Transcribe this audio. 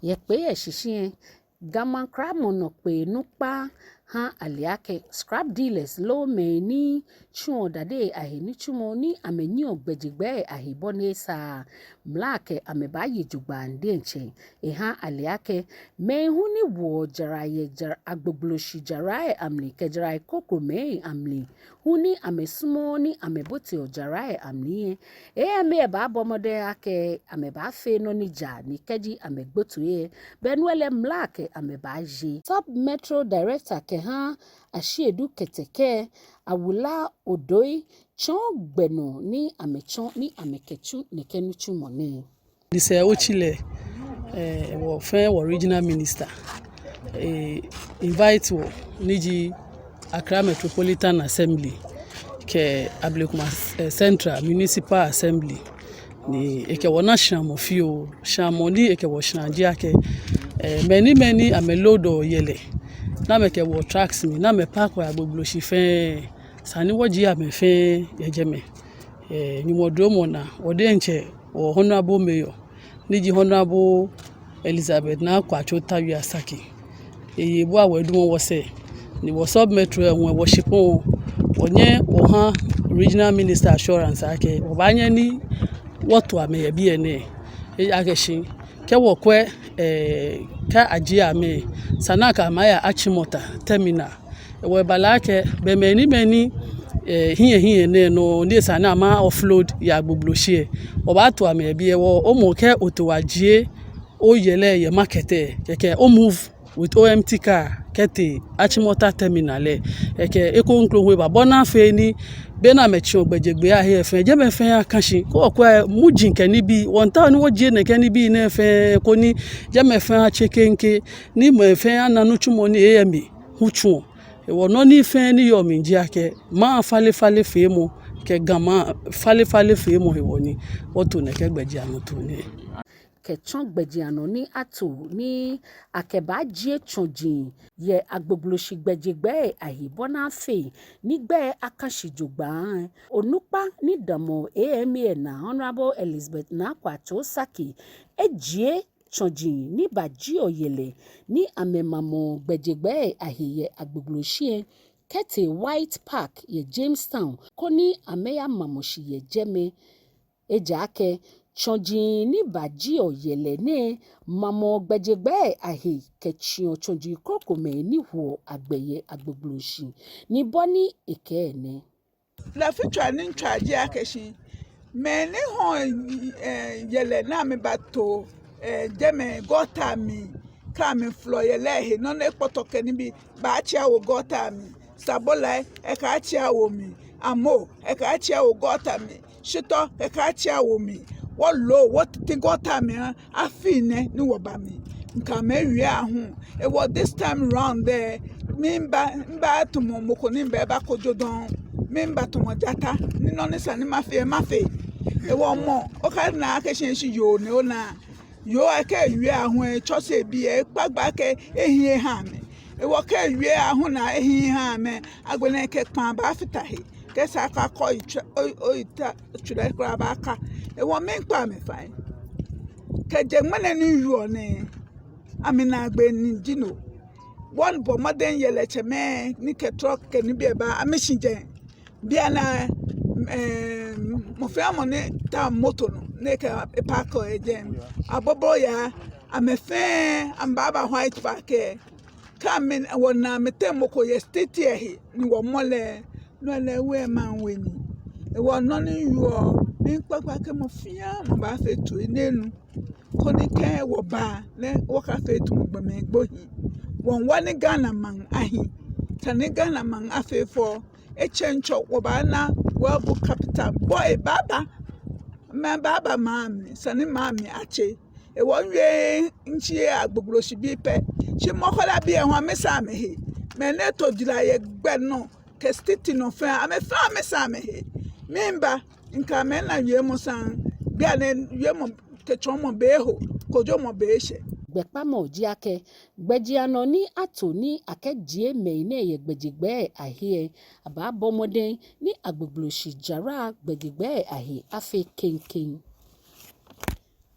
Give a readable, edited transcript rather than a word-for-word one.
ye pe ye shishie gaman crab monokpe nukpa ha aliake scrap dealers lo meni chuo dade ahini chumo ni amenyi ogbejigbe ahibone sa mlake amebayi jugbande nche ha aliake mehuni wo jaraye Agbogbloshie jaraye amli kejaraye koko me amli huni amesumo ni amebote ojaraye amli me ba bomode ake ameba fe no ni ja ni keji amegbotuye benwele mlake amebaji top metro director keha ashiedu keteke awula odoi chon gbeno ni amechon ni amekechu nekenuchu mone this ochile wo fe original minister invite wo niji Accra Metropolitan Assembly ke Ablekuma Central Municipal Assembly ni eke wona shamo fio shamo ni eke wo shanjia ke many amelodo yele na me ke wo tracks mi na me park wa Agbogbloshie fe sani woji ame fe yejeme ni modromo na wode nche wo honorable mayor niji honorable Elizabeth na kwaatsoo tawi sackey eyebu awedu wo se ni wo sub metro won worship onye oha regional minister assurance ake obanye ni woto ame bi ene ageshin ke wo kwe ka aji ame sanaka maya achimota terminal we balake be many hiye ne no ni sana ma offload ya Agbogbloshie oba to ame bi wo omoke otowajie o yele ye market keke o move with OMT car kete achimota terminal eke eko nklo we ba bona fe ni be na mechi ogbejegbe ahe fe je me fe akanshin ko kwa mujin ke ni bi won ta ni wo je ne ke ni bi na fe ko ni je me fe achekenke ni me fe ananu chumo ni emi huchu e wo no ni fe ni yo mi ji ake ma fale fe mo ke gama fale fe mo he woni woto ne ke gbeji anu to ni kechon gbejiano ni ato ni akeba jie chonjin ye Agbogbloshie gbejigbe ahibona fe nigbe akashijugba onupa ni damo AMA na honorable Elizabeth na kwaatsoo sackey ejie chonjin ni baji oyele ni amemamo gbejigbe ahiye Agbogbloshie kete White Park ye Jamestown koni ameya mamoshi ye jeme ejake chonjin ni baji oyele ne mamo gbejegbe ahi kechion chonjin koko me ni huo agbeye Agbogbloshie ni boni eke ene la fichwa ni nchwaji akeshi me ni ho yele na me bato jeme gota mi ka mi flo yele he no na potoke ni bi ba achia wo gota mi sabola e ka achia wo mi amo e ka achia wo gota mi shito e ka achia wo mi what low what thing got time I feel ni woba mi nka me wi ahun e was this time round there mba to mo moko ni mba ba kojodon mba to mo jata ni no ni sani mafe e wo mo o ka na ke shin yo ni o na yo ake wi ahun e chose bi e pagba ke ehie ha mi e wo ke wi ahun na ehie ha me agbene ke pan ba fitahe kesa ka ko ita chule kra ba ka e wo me npa me fine ke jegmane ni yu ne amina gbe ni jino one bo modern yele cheme ni ke truck ke ni be ba amishinje bia na mo fe amone ta moto no ne ke park e jem abobo ya amefe ambaba White Park kamen wona metemoko ye state here ni wo mole no le we man weni e wo no ni yu mi papa ke mo fia mo ba fe tu enenu ko ni ke wo ba le wo ka fe tu mo gbe me gbohi won wani Ghana man ahi tani Ghana man afefo e chencho wo ba na wo bu capital boy baba me baba mami sani mami ache e wo nwe nchie Agbogbloshie bi pe chi mo kola bi e ho amesa me he me ne to dila ye gbe no ke stiti no fe amefa amesa me he mimba nka me na wie mo san bia ne wie mo ke chomo be ho kojo mo be she gbepamo jiake gbejiano ni ato ni akejie me ne ye gbejigbe ahie aba bomode ni Agbogbloshie jara gbejigbe ahi afe kenken